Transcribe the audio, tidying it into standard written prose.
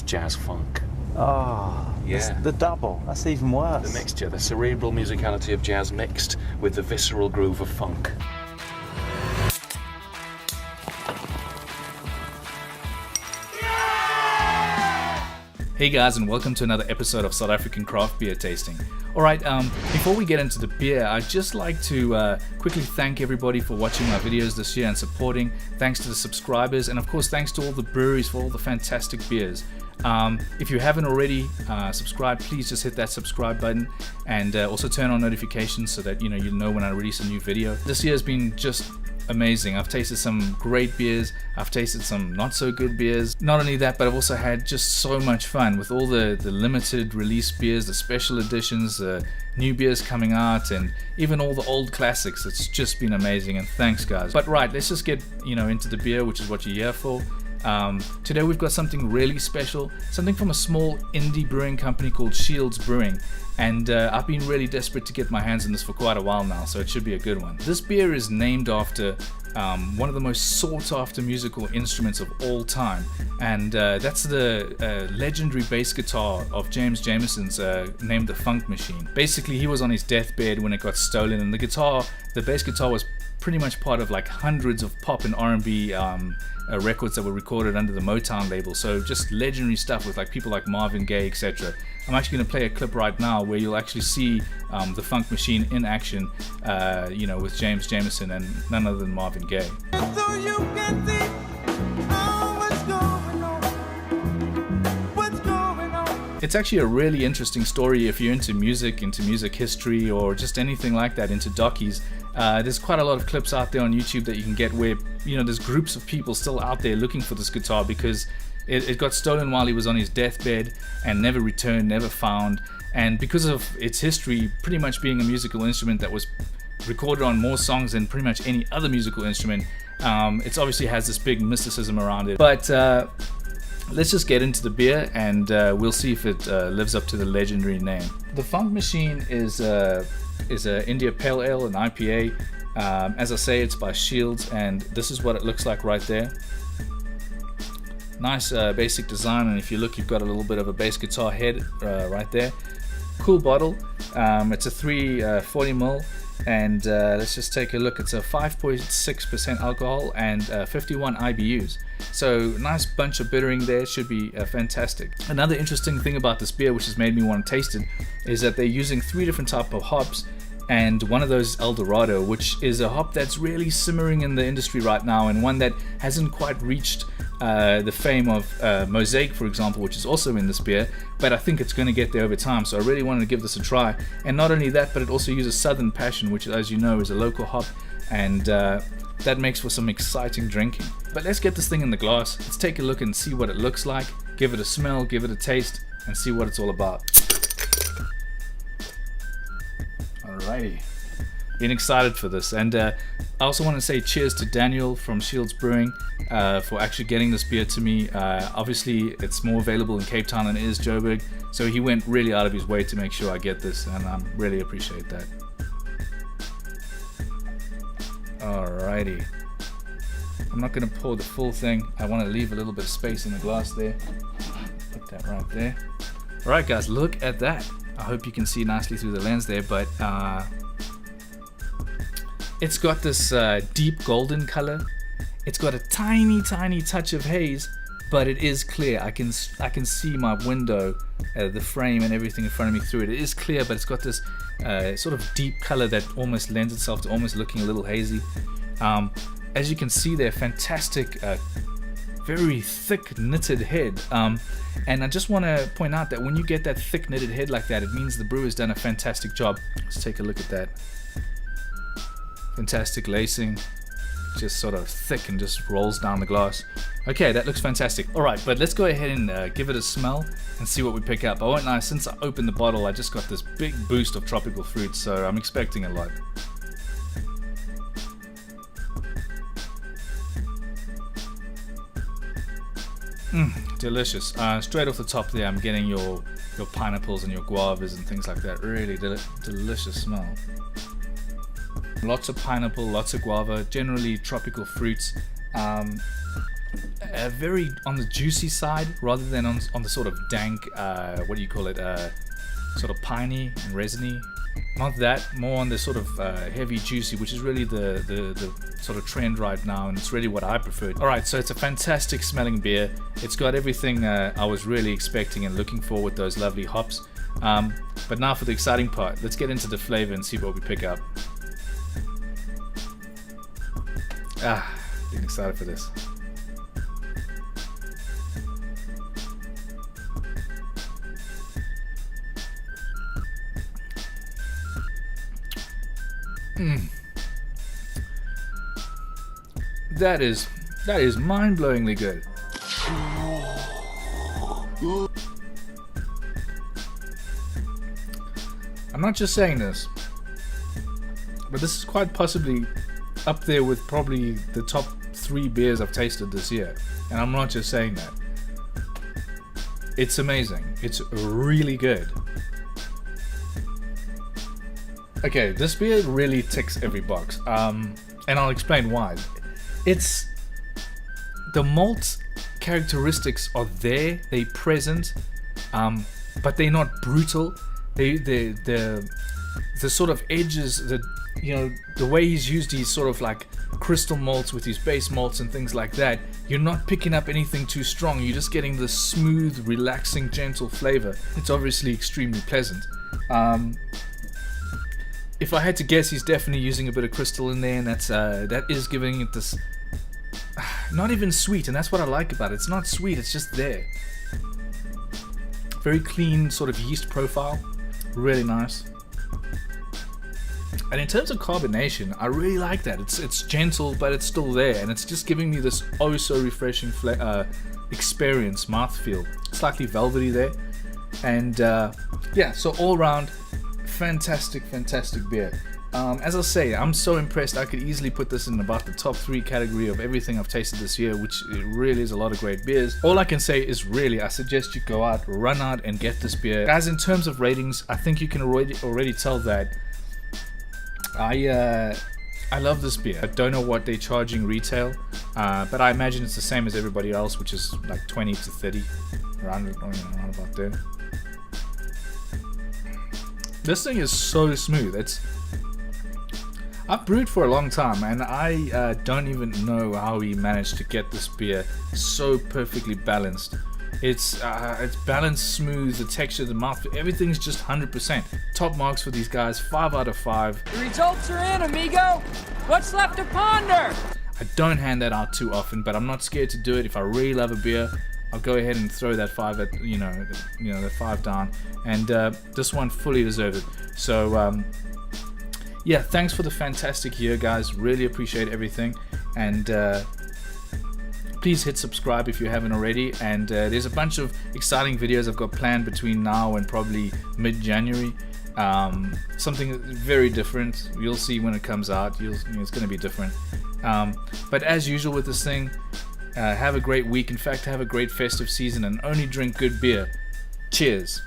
jazz funk. Oh, Yeah. The double. That's even worse. The mixture, the cerebral musicality of jazz mixed with the visceral groove of funk. Hey guys, and welcome to another episode of South African Craft Beer Tasting. Alright, before we get into the beer, I'd just like to quickly thank everybody for watching my videos this year and supporting. Thanks to the subscribers, and of course thanks to all the breweries for all the fantastic beers. If you haven't already subscribed, please just hit that subscribe button and also turn on notifications so that you know when I release a new video. This year has been just amazing. I've tasted some great beers, I've tasted some not so good beers. Not only that, but I've also had just so much fun with all the limited release beers, the special editions, the new beers coming out, and even all the old classics. It's just been amazing, and thanks guys. But right, let's just get into the beer, which is what you're here for. Today we've got something really special, something from a small indie brewing company called Shields Brewing, and I've been really desperate to get my hands on this for quite a while now, so it should be a good one. This beer is named after one of the most sought after musical instruments of all time, and that's the legendary bass guitar of James Jameson's, named the Funk Machine. Basically, he was on his deathbed when it got stolen, and the bass guitar was pretty much part of like hundreds of pop and R&B records that were recorded under the Motown label. So just legendary stuff with like people like Marvin Gaye, etc. I'm actually going to play a clip right now where you'll actually see the Funk Machine in action, with James Jameson and none other than Marvin Gaye. So you can see what's going on. It's actually a really interesting story if you're into music history, or just anything like that, into dockies. There's quite a lot of clips out there on YouTube that you can get where there's groups of people still out there looking for this guitar because it got stolen while he was on his deathbed and never returned, never found. And because of its history pretty much being a musical instrument that was recorded on more songs than pretty much any other musical instrument, it obviously has this big mysticism around it. But let's just get into the beer, and we'll see if it lives up to the legendary name. The Funk Machine is a India Pale Ale, an IPA. As I say, it's by Shields, and this is what it looks like right there. Nice basic design, and if you look, you've got a little bit of a bass guitar head right there. Cool bottle. It's a 340ml, and let's just take a look. It's a 5.6% alcohol and 51 IBUs. So nice bunch of bittering there, should be fantastic. Another interesting thing about this beer, which has made me want to taste it, is that they're using 3 different types of hops, and one of those is El Dorado, which is a hop that's really simmering in the industry right now, and one that hasn't quite reached the fame of Mosaic, for example, which is also in this beer, but I think it's going to get there over time, so I really wanted to give this a try. And not only that, but it also uses Southern Passion, which, as you know, is a local hop, and that makes for some exciting drinking. But let's get this thing in the glass, let's take a look and see what it looks like, give it a smell, give it a taste, and see what it's all about. Alrighty, been excited for this, and I also want to say cheers to Daniel from Shields Brewing for actually getting this beer to me. Obviously it's more available in Cape Town than it is Joburg, so he went really out of his way to make sure I get this, and I really appreciate that. Alrighty, I'm not going to pour the full thing, I want to leave a little bit of space in the glass there. Put that right there. Alright guys, look at that. I hope you can see nicely through the lens there, but it's got this deep golden color. It's got a tiny touch of haze, but it is clear. I can see my window, the frame and everything in front of me through it. It is clear, but it's got this sort of deep color that almost lends itself to almost looking a little hazy. As you can see there, fantastic, very thick knitted head. And I just want to point out that when you get that thick knitted head like that, it means the brewer's done a fantastic job. Let's take a look at that. Fantastic lacing, just sort of thick and just rolls down the glass. Okay, that looks fantastic. Alright, but let's go ahead and give it a smell and see what we pick up. I won't lie, since I opened the bottle, I just got this big boost of tropical fruit, so I'm expecting a lot. Delicious. Straight off the top there, I'm getting your pineapples and your guavas and things like that. Really delicious smell. Lots of pineapple, lots of guava, generally tropical fruits. very on the juicy side rather than on the sort of dank, what do you call it, sort of piney and resiny. Not that, more on the sort of heavy juicy, which is really the sort of trend right now, and it's really what I prefer. Alright, so it's a fantastic smelling beer. It's got everything I was really expecting and looking for with those lovely hops. But now for the exciting part. Let's get into the flavor and see what we pick up. Getting excited for this. That is mind-blowingly good. I'm not just saying this, but this is quite possibly up there with probably the top 3 beers I've tasted this year, and I'm not just saying that. It's amazing. It's really good. Okay, this beer really ticks every box, and I'll explain why. It's the malt characteristics are there, they're present, but they're not brutal. The sort of edges, the way he's used these sort of like crystal malts with his base malts and things like that, you're not picking up anything too strong. You're just getting this smooth, relaxing, gentle flavor. It's obviously extremely pleasant. If I had to guess, he's definitely using a bit of crystal in there, and that is giving it this not even sweet, and that's what I like about it. It's not sweet, it's just there. Very clean sort of yeast profile, really nice. And in terms of carbonation, I really like that. It's gentle, but it's still there, and it's just giving me this oh so refreshing experience, mouthfeel. Slightly velvety there, and yeah. So all around, fantastic beer. As I say, I'm so impressed. I could easily put this in about the top 3 category of everything I've tasted this year, which it really is a lot of great beers. All I can say is really, I suggest you go out, run out and get this beer. Guys, in terms of ratings, I think you can already tell that I love this beer. I don't know what they're charging retail, but I imagine it's the same as everybody else, which is like 20 to 30, around about there. This thing is so smooth. I've brewed for a long time, and I don't even know how he managed to get this beer so perfectly balanced. It's balanced, smooth, the texture, the mouth, everything's just 100%. Top marks for these guys, 5 out of 5. The results are in, amigo. What's left to ponder? I don't hand that out too often, but I'm not scared to do it. If I really love a beer, I'll go ahead and throw that 5 at that 5 down, and this one fully deserves it. So yeah, thanks for the fantastic year, guys. Really appreciate everything, and please hit subscribe if you haven't already. And there's a bunch of exciting videos I've got planned between now and probably mid-January. Something very different. You'll see when it comes out. It's going to be different. But as usual with this thing, have a great week. In fact, have a great festive season, and only drink good beer. Cheers.